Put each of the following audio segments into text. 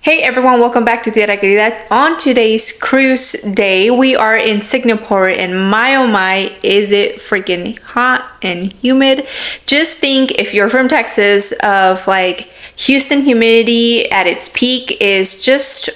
Hey everyone, welcome back to Tierra Querida. On today's cruise day, we are in Singapore, and my oh my, is it freaking hot and humid. Just think, if you're from Texas, of like Houston humidity at its peak is just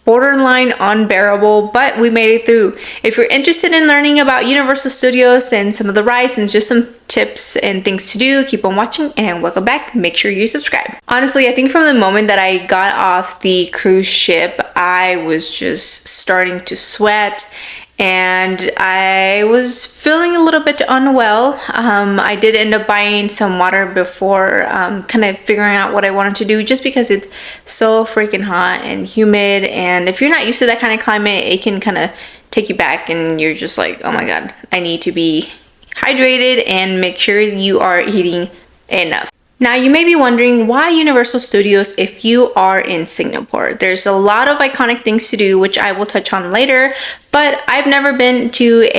borderline unbearable, but we made it through. If you're interested in learning about Universal Studios and some of the rides and just some tips and things to do, keep on watching and welcome back. Make sure you subscribe. Honestly, I think from the moment that I got off the cruise ship, I was just starting to sweat and I was feeling a little bit unwell. I did end up buying some water before kind of figuring out what I wanted to do, just because it's so freaking hot and humid, and if you're not used to that kind of climate, it can kind of take you back and you're just like, oh my god, I need to be hydrated and make sure you are eating enough. Now, you may be wondering, why Universal Studios if you are in Singapore? There's a lot of iconic things to do, which I will touch on later, but I've never been to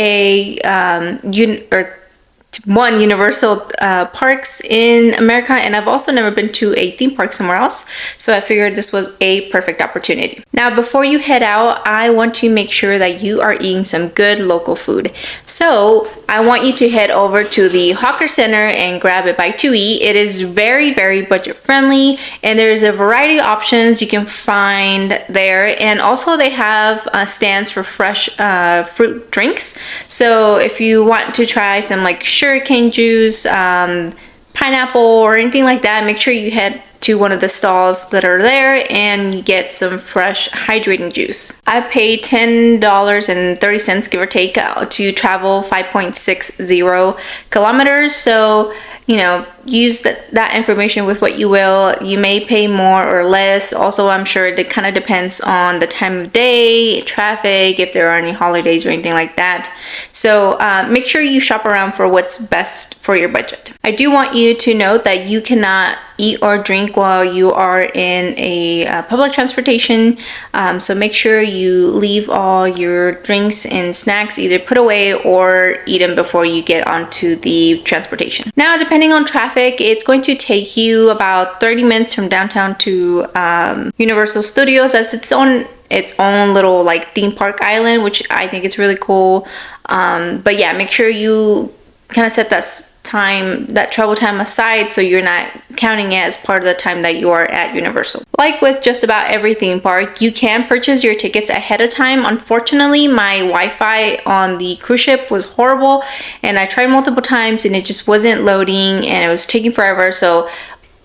one Universal parks in America, and I've also never been to a theme park somewhere else, so I figured this was a perfect opportunity. Now, before you head out, I want to make sure that you are eating some good local food. So I want you to head over to the Hawker Center and grab a bite to eat. It is very, very budget friendly, and there's a variety of options you can find there, and also they have stands for fresh fruit drinks. So if you want to try some like sugarcane juice, pineapple, or anything like that, make sure you head to one of the stalls that are there and you get some fresh hydrating juice. I paid $10.30, give or take, to travel 5.60 kilometers. So, you know, use that information with what you will. You may pay more or less. Also, I'm sure it kind of depends on the time of day, traffic, if there are any holidays or anything like that. So make sure you shop around for what's best for your budget. I do want you to note that you cannot eat or drink while you are in a public transportation. So make sure you leave all your drinks and snacks either put away or eat them before you get onto the transportation. Now, depending on traffic, it's going to take you about 30 minutes from downtown to Universal Studios, as its own little like theme park island, which I think is really cool. But yeah, make sure you kind of set that travel time aside, so you're not counting it as part of the time that you are at Universal. Like with just about every theme park, you can purchase your tickets ahead of time. Unfortunately, my Wi-Fi on the cruise ship was horrible, and I tried multiple times and it just wasn't loading and it was taking forever. So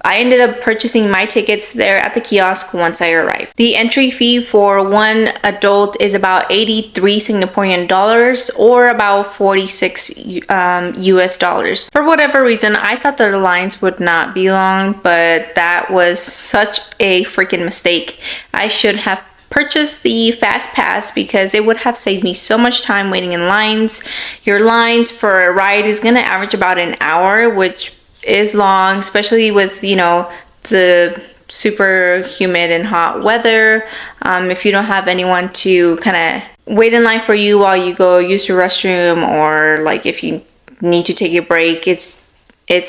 I ended up purchasing my tickets there at the kiosk once I arrived. The entry fee for one adult is about 83 Singaporean dollars, or about 46 US dollars. For whatever reason, I thought the lines would not be long, but that was such a freaking mistake. I should have purchase the fast pass, because it would have saved me so much time waiting in lines. Your lines for a ride is going to average about an hour, which is long, especially with, you know, the super humid and hot weather. If you don't have anyone to kind of wait in line for you while you go use your restroom, or like if you need to take a break, it's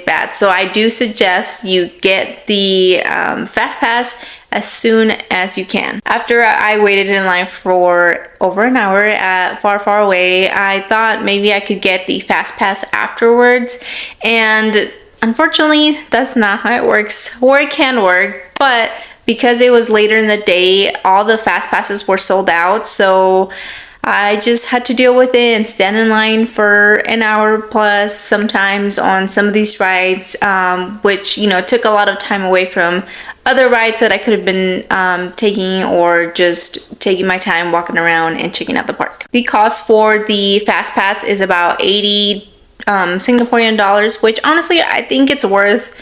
bad. So I do suggest you get the fast pass as soon as you can. After I waited in line for over an hour at far away, I thought maybe I could get the fast pass afterwards, and unfortunately, that's not how it works, or it can work, but because it was later in the day, all the fast passes were sold out, so I just had to deal with it and stand in line for an hour plus sometimes on some of these rides, which, you know, took a lot of time away from other rides that I could have been taking, or just taking my time walking around and checking out the park. The cost for the fast pass is about 80 Singaporean dollars, which honestly I think it's worth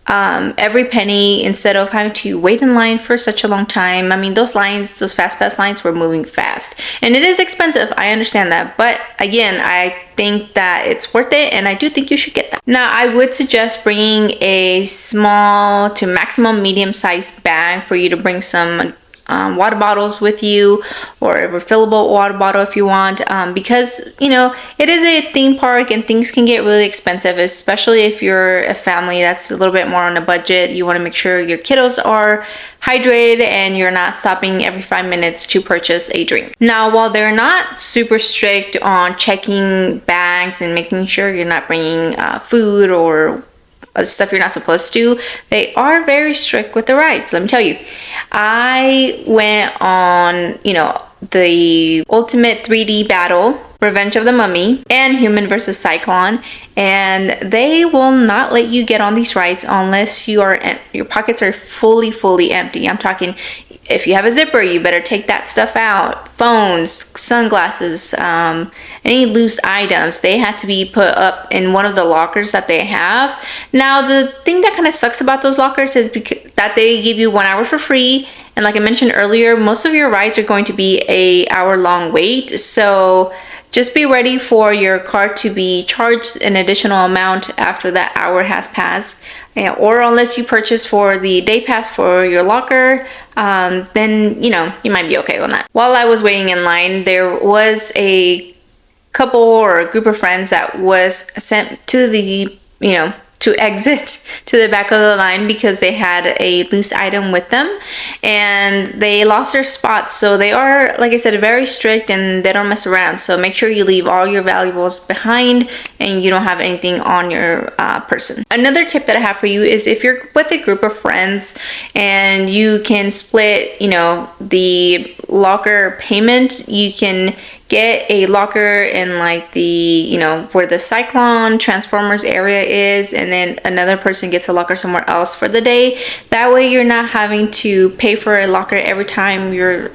every penny, instead of having to wait in line for such a long time. I mean, those fast pass lines were moving fast, and it is expensive, I understand that, but again, I think that it's worth it, and I do think you should get that. Now, I would suggest bringing a small to maximum medium-sized bag for you to bring some water bottles with you, or a refillable water bottle if you want, because it is a theme park and things can get really expensive, especially if you're a family that's a little bit more on a budget. You want to make sure your kiddos are hydrated and you're not stopping every 5 minutes to purchase a drink. Now, while they're not super strict on checking bags and making sure you're not bringing food or stuff you're not supposed to, they are very strict with the rides. Let me tell you, I went on the ultimate 3D battle, Revenge of the Mummy, and Human versus Cyclone, and they will not let you get on these rides unless your pockets are fully empty. I'm talking, if you have a zipper, you better take that stuff out. Phones, sunglasses, any loose items, they have to be put up in one of the lockers that they have. Now, the thing that kind of sucks about those lockers is that they give you 1 hour for free. And like I mentioned earlier, most of your rides are going to be a hour-long wait. So just be ready for your card to be charged an additional amount after that hour has passed. Or unless you purchase for the day pass for your locker, then you might be okay on that. While I was waiting in line, there was a couple or a group of friends that was sent to the to exit to the back of the line because they had a loose item with them and they lost their spots. So they are, like I said, very strict and they don't mess around. So make sure you leave all your valuables behind and you don't have anything on your person. Another tip that I have for you is if you're with a group of friends and you can split, the locker payment, you can get a locker in like the, where the Cyclone Transformers area is, and then another person gets a locker somewhere else for the day. That way you're not having to pay for a locker every time you're,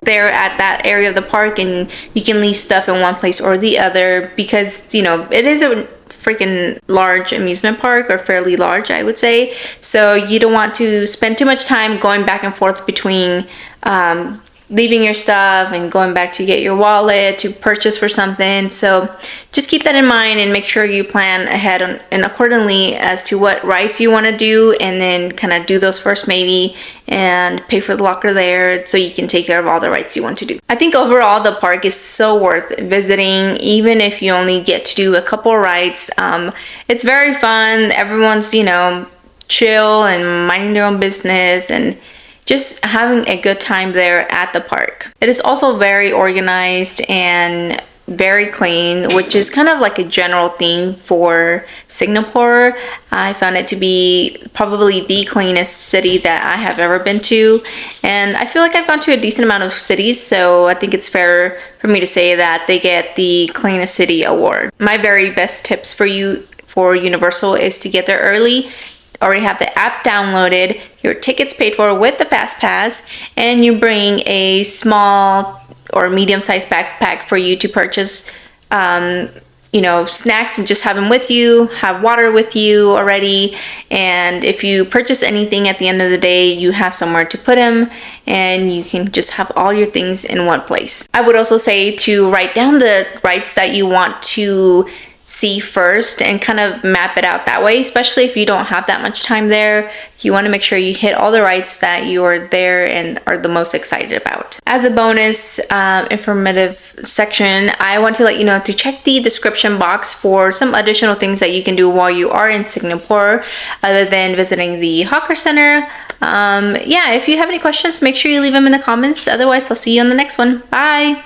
there at that area of the park, and you can leave stuff in one place or the other because, it is a freaking large amusement park, or fairly large, I would say. So you don't want to spend too much time going back and forth between leaving your stuff and going back to get your wallet to purchase for something. So just keep that in mind and make sure you plan ahead and accordingly as to what rides you want to do, and then kind of do those first maybe and pay for the locker there so you can take care of all the rides you want to do. I think overall the park is so worth visiting, even if you only get to do a couple rides. It's very fun. Everyone's chill and minding their own business and just having a good time there at the park. It is also very organized and very clean, which is kind of like a general theme for Singapore. I found it to be probably the cleanest city that I have ever been to, and I feel like I've gone to a decent amount of cities, so I think it's fair for me to say that they get the cleanest city award. My very best tips for you for Universal is to get there early. Already have the app downloaded, your tickets paid for with the Fast Pass, and you bring a small or medium-sized backpack for you to purchase snacks and just have them with you, have water with you already, and if you purchase anything at the end of the day, you have somewhere to put them and you can just have all your things in one place. I would also say to write down the rides that you want to see first and kind of map it out that way, especially if you don't have that much time there. You want to make sure you hit all the rides that you're there and are the most excited about. As a bonus informative section, I want to let you know to check the description box for some additional things that you can do while you are in Singapore other than visiting the Hawker Center. If you have any questions, make sure you leave them in the comments. Otherwise, I'll see you on the next one. Bye!